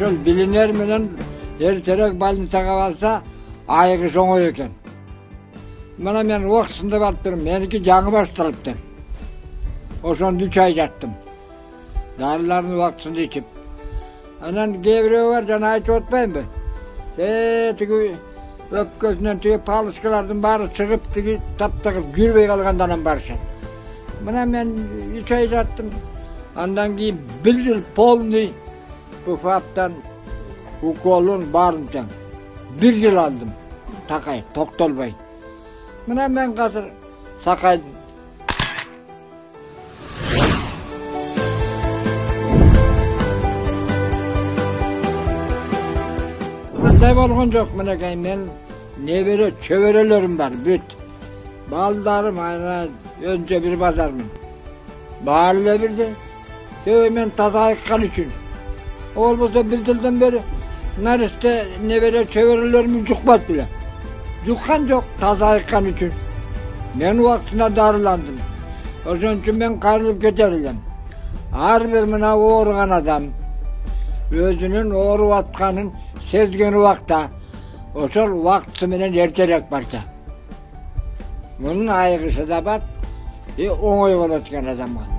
Oşol bilinер менен erterek больницага balsa ayıgış oңой eken. Mana men uақытында барып тұрмын, меники жаңы башталыпты. Ошондо 3 ай жаттым. Дарыларын уақытында içip. Анан кээ-бирөө бар, жана айтып отпаймынбы? Тиги өпкөсүнөн тиги палычкалардын баары чыгып, тиги таптагып жүрбөй калгандан барышат. Мына мен 3 ай жаттым. Андан кийин 1 жыл полный УФАПтан уколун баарын тең. 1 жыл алдым. Такай, токтолбой. Мына мен қазір сақайдым. Мындай болгон жок, мынакей мен небере чөбөрөлөрүм бар, бүт. Балдарым айна önce bir bazarмын. Баары эле бирдей. Себеби мен таза айыккан үчүн. Болбосо 1 жылдан бери наристе небере чөбөрөлөрүм жукпат беле. Жуккан жок, таза айыккан үчүн. Мен уақытында дарыландым. Ошон үчүн мен карылып кетер элем. Ар бир мына ооруган адам өзүнүн ооруп атканын сезген убакта ошол убакыты менен эртерээк барса. Мунун айыгысы да бар, оңой болот экен адамга.